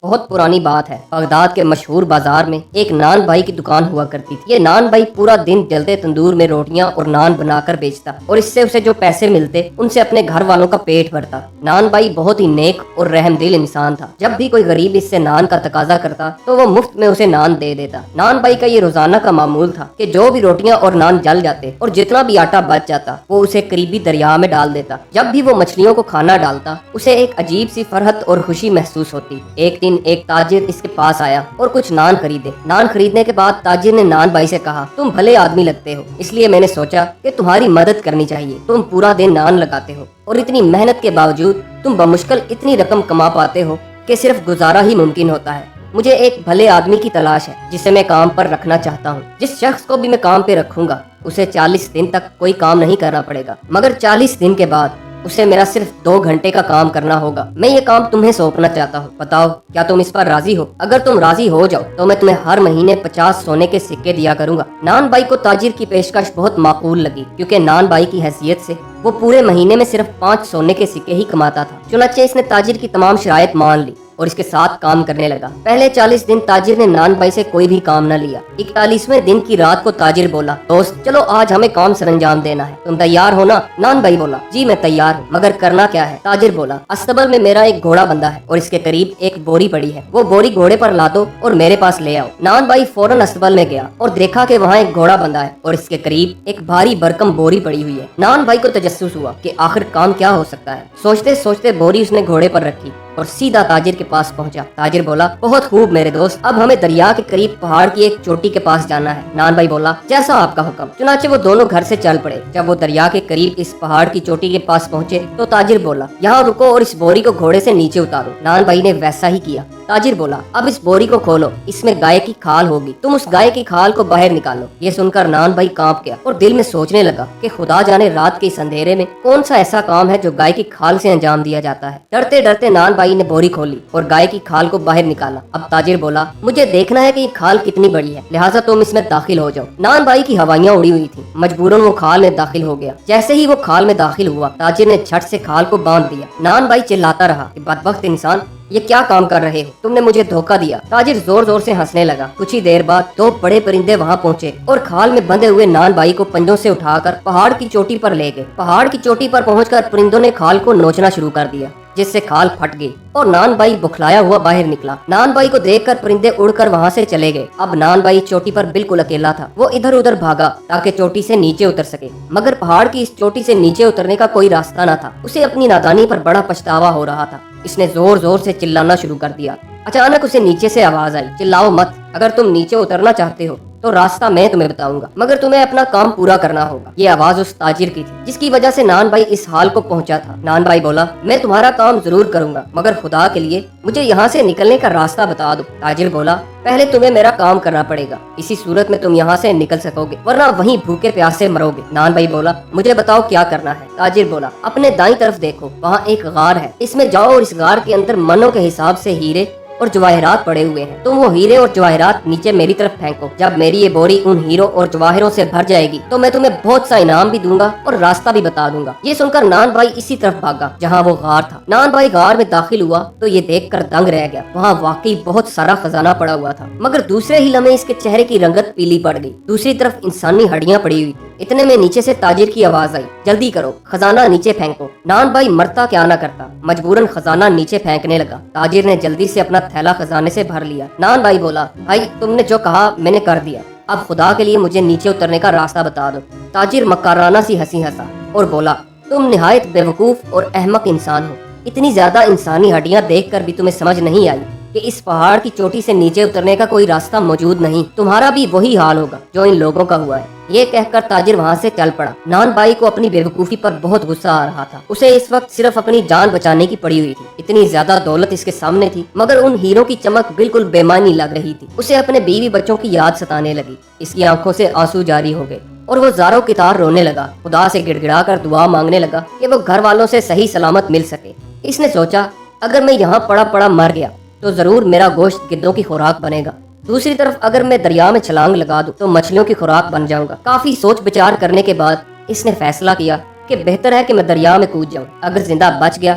بہت پرانی بات ہے۔ بغداد کے مشہور بازار میں ایک نان بائی کی دکان ہوا کرتی تھی۔ یہ نان بائی پورا دن جلتے تندور میں روٹیاں اور نان بنا کر بیچتا اور اس سے اسے جو پیسے ملتے ان سے اپنے گھر والوں کا پیٹ بھرتا۔ نان بائی بہت ہی نیک اور رحم دل انسان تھا۔ جب بھی کوئی غریب اس سے نان کا تقاضا کرتا تو وہ مفت میں اسے نان دے دیتا۔ نان بائی کا یہ روزانہ کا معمول تھا کہ جو بھی روٹیاں اور نان جل جاتے اور جتنا بھی آٹا بچ جاتا وہ اسے قریبی دریا میں ڈال دیتا۔ جب بھی وہ مچھلیوں کو کھانا ڈالتا اسے ایک عجیب سی فرحت اور خوشی محسوس ہوتی۔ ایک دن ایک تاجر اس کے پاس آیا اور کچھ نان خریدے۔ نان خریدنے کے بعد تاجر نے نان بائی سے کہا، تم بھلے آدمی لگتے ہو، اس لیے میں نے سوچا کہ تمہاری مدد کرنی چاہیے۔ تم پورا دن نان لگاتے ہو اور اتنی محنت کے باوجود تم بمشکل اتنی رقم کما پاتے ہو کہ صرف گزارا ہی ممکن ہوتا ہے۔ مجھے ایک بھلے آدمی کی تلاش ہے جسے میں کام پر رکھنا چاہتا ہوں۔ جس شخص کو بھی میں کام پہ رکھوں گا اسے 40 دن تک کوئی کام نہیں کرنا پڑے گا، مگر 40 دن کے بعد اسے میرا صرف 2 گھنٹے کا کام کرنا ہوگا۔ میں یہ کام تمہیں سونپنا چاہتا ہوں، بتاؤ کیا تم اس پر راضی ہو؟ اگر تم راضی ہو جاؤ تو میں تمہیں ہر مہینے 50 سونے کے سکے دیا کروں گا۔ نان بائی کو تاجر کی پیشکش بہت معقول لگی، کیونکہ نان بائی کی حیثیت سے وہ پورے مہینے میں صرف 5 سونے کے سکے ہی کماتا تھا۔ چنانچہ اس نے تاجر کی تمام شرائط مان لی اور اس کے ساتھ کام کرنے لگا۔ پہلے 40 دن تاجر نے نان بائی سے کوئی بھی کام نہ لیا۔ 41ویں دن کی رات کو تاجر بولا، دوست چلو آج ہمیں کام سر انجام دینا ہے، تم تیار ہو نا؟ نان بائی بولا، جی میں تیار ہوں، مگر کرنا کیا ہے؟ تاجر بولا، استبل میں میرا ایک گھوڑا بندھا ہے اور اس کے قریب ایک بوری پڑی ہے، وہ بوری گھوڑے پر لا دو اور میرے پاس لے آؤ۔ نان بائی فوراً استبل میں گیا اور دیکھا کہ وہاں ایک گھوڑا بندھا ہے اور اس کے قریب ایک بھاری بھرکم بوری پڑی ہوئی ہے۔ نان بائی کو تجسس ہوا کہ آخر کام کیا ہو سکتا ہے۔ سوچتے سوچتے بوری اس نے گھوڑے پر رکھی اور سیدھا تاجر کے پاس پہنچا۔ تاجر بولا، بہت خوب میرے دوست، اب ہمیں دریا کے قریب پہاڑ کی ایک چوٹی کے پاس جانا ہے۔ نان بائی بولا، جیسا آپ کا حکم۔ چنانچہ وہ دونوں گھر سے چل پڑے۔ جب وہ دریا کے قریب اس پہاڑ کی چوٹی کے پاس پہنچے تو تاجر بولا، یہاں رکو اور اس بوری کو گھوڑے سے نیچے اتارو۔ نان بائی نے ویسا ہی کیا۔ تاجر بولا، اب اس بوری کو کھولو، اس میں گائے کی کھال ہوگی، تم اس گائے کی کھال کو باہر نکالو۔ یہ سن کر نان بائی کانپ گیا اور دل میں سوچنے لگا کہ خدا جانے رات کے اس اندھیرے میں کون سا ایسا کام ہے جو گائے کی کھال سے انجام دیا جاتا ہے۔ ڈرتے ڈرتے نان بائی نے بوری کھولی اور گائے کی کھال کو باہر نکالا۔ اب تاجر بولا، مجھے دیکھنا ہے کہ یہ کھال کتنی بڑی ہے، لہٰذا تم اس میں داخل ہو جاؤ۔ نان بائی کی ہوائیاں اڑی ہوئی تھی، مجبوراً وہ کھال میں داخل ہو گیا۔ جیسے ہی وہ کھال میں داخل ہوا تاجر نے جھٹ سے کھال کو باندھ دیا۔ نان بائی چلاتا رہا کہ بدبخت انسان، یہ کیا کام کر رہے ہو، تم نے مجھے دھوکہ دیا۔ تاجر زور زور سے ہنسنے لگا۔ کچھ ہی دیر بعد 2 بڑے پرندے وہاں پہنچے اور کھال میں بندھے ہوئے نان بائی کو پنجوں سے اٹھا کر پہاڑ کی چوٹی پر لے گئے۔ پہاڑ کی چوٹی پر پہنچ کر پرندوں نے کھال کو نوچنا شروع کر دیا، جس سے کھال پھٹ گئی اور نان بائی بکھلایا ہوا باہر نکلا۔ نان بائی کو دیکھ کر پرندے اڑ کر وہاں سے چلے گئے۔ اب نان بائی چوٹی پر بالکل اکیلا تھا۔ وہ ادھر ادھر بھاگا تاکہ چوٹی سے نیچے اتر سکے، مگر پہاڑ کی اس چوٹی سے نیچے اترنے کا کوئی راستہ نہ تھا۔ اسے اپنی نادانی پر بڑا پچھتاوا ہو رہا تھا۔ اس نے زور زور سے چلانا شروع کر دیا۔ اچانک اسے نیچے سے آواز آئی، چلاؤ مت، اگر تم نیچے اترنا چاہتے ہو تو راستہ میں تمہیں بتاؤں گا، مگر تمہیں اپنا کام پورا کرنا ہوگا۔ یہ آواز اس تاجر کی تھی جس کی وجہ سے نان بائی اس حال کو پہنچا تھا۔ نان بائی بولا، میں تمہارا کام ضرور کروں گا، مگر خدا کے لیے مجھے یہاں سے نکلنے کا راستہ بتا دو۔ تاجر بولا، پہلے تمہیں میرا کام کرنا پڑے گا، اسی صورت میں تم یہاں سے نکل سکو گے، ورنہ وہیں بھوکے پیاسے مرو گے۔ نان بائی بولا، مجھے بتاؤ کیا کرنا ہے۔ تاجر بولا، اپنے دائیں طرف دیکھو، وہاں ایک غار ہے، اس میں جاؤ اور اس غار کے اندر منوں کے حساب سے ہیرے اور جواہرات پڑے ہوئے ہیں، تم وہ ہیرے اور جواہرات نیچے میری طرف پھینکو۔ جب میری یہ بوری ان ہیروں اور جواہروں سے بھر جائے گی تو میں تمہیں بہت سا انعام بھی دوں گا اور راستہ بھی بتا دوں گا۔ یہ سن کر نان بائی اسی طرف بھاگا جہاں وہ غار تھا۔ نان بائی غار میں داخل ہوا تو یہ دیکھ کر دنگ رہ گیا، وہاں واقعی بہت سارا خزانہ پڑا ہوا تھا، مگر دوسرے ہی لمحے اس کے چہرے کی رنگت پیلی پڑ گئی۔ دوسری طرف انسانی ہڈیاں پڑی ہوئی تھی۔ اتنے میں نیچے سے تاجر کی آواز آئی، جلدی کرو، خزانہ نیچے پھینکو۔ نان بائی مرتا کیا نہ کرتا، مجبوراً خزانہ نیچے پھینکنے لگا۔ تاجر نے جلدی سے اپنا تھیلا خزانے سے بھر لیا۔ نان بائی بولا، بھائی تم نے جو کہا میں نے کر دیا، اب خدا کے لیے مجھے نیچے اترنے کا راستہ بتا دو۔ تاجر مکارانہ سی ہنسی ہنسا اور بولا، تم نہایت بیوقوف اور احمق انسان ہو، اتنی زیادہ انسانی ہڈیاں دیکھ کر بھی تمہیں سمجھ نہیں آئی کہ اس پہاڑ کی چوٹی سے نیچے اترنے کا کوئی راستہ موجود نہیں، تمہارا بھی وہی حال ہوگا جو ان لوگوں کا ہوا ہے۔ یہ کہہ کر تاجر وہاں سے چل پڑا۔ نان بائی کو اپنی بیوقوفی پر بہت غصہ آ رہا تھا۔ اسے اس وقت صرف اپنی جان بچانے کی پڑی ہوئی تھی، اتنی زیادہ دولت اس کے سامنے تھی، مگر ان ہیروں کی چمک بالکل بے معنی لگ رہی تھی۔ اسے اپنے بیوی بچوں کی یاد ستانے لگی، اس کی آنکھوں سے آنسو جاری ہو گئے اور وہ زاروں کی طرح رونے لگا، خدا سے گڑ گڑا کر دعا مانگنے لگا کہ وہ گھر والوں سے صحیح سلامت مل سکے۔ اس نے سوچا، اگر میں یہاں پڑا پڑا مر گیا تو ضرور میرا گوشت گدوں کی خوراک بنے گا، دوسری طرف اگر میں دریا میں چھلانگ لگا دوں تو مچھلیوں کی خوراک بن جاؤں گا۔ کافی سوچ بچار کرنے کے بعد اس نے فیصلہ کیا کہ بہتر ہے کہ میں دریا میں کود جاؤں، اگر زندہ بچ گیا